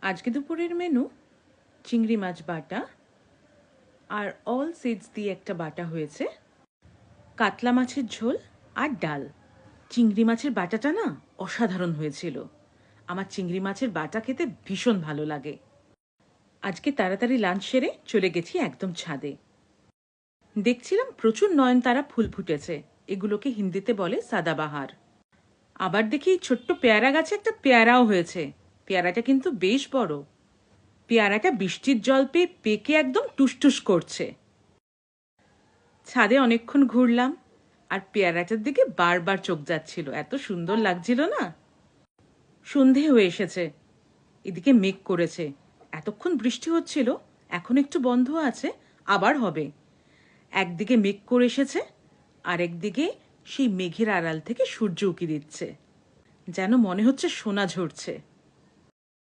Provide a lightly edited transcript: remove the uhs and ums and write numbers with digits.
আজকে দুপুরের মেনু চিংড়ি মাছ বাটা আর অল সিডস দিয়ে একটা বাটা হয়েছে, কাতলা মাছের ঝোল আর ডাল। চিংড়ি মাছের বাটাটা না অসাধারণ হয়েছিল। আমার চিংড়ি মাছের বাটা খেতে ভীষণ ভালো লাগে। আজকে তাড়াতাড়ি লাঞ্চ সেরে চলে গেছি একদম ছাদে। দেখছিলাম প্রচুর নয়নতারা ফুল ফুটেছে, এগুলোকে হিন্দিতে বলে সাদাবাহার। আবার দেখি ছোট্ট পেয়ারা গাছে একটা পেয়ারাও হয়েছে। পেয়ারাটা কিন্তু বেশ বড়। পেয়ারাটা বৃষ্টির জল পেয়ে পেকে একদম টুসটুস করছে। ছাদে অনেকক্ষণ ঘুরলাম আর পেয়ারাটার দিকে বারবার চোখ যাচ্ছিল, এত সুন্দর লাগছিল না। সন্ধে হয়ে এসেছে, এদিকে মেঘ করেছে। এতক্ষণ বৃষ্টি হচ্ছিল, এখন একটু বন্ধ আছে, আবার হবে। একদিকে মেঘ করে এসেছে আর একদিকে সেই মেঘের আড়াল থেকে সূর্য উঁকি দিচ্ছে, যেন মনে হচ্ছে সোনা ঝরছে।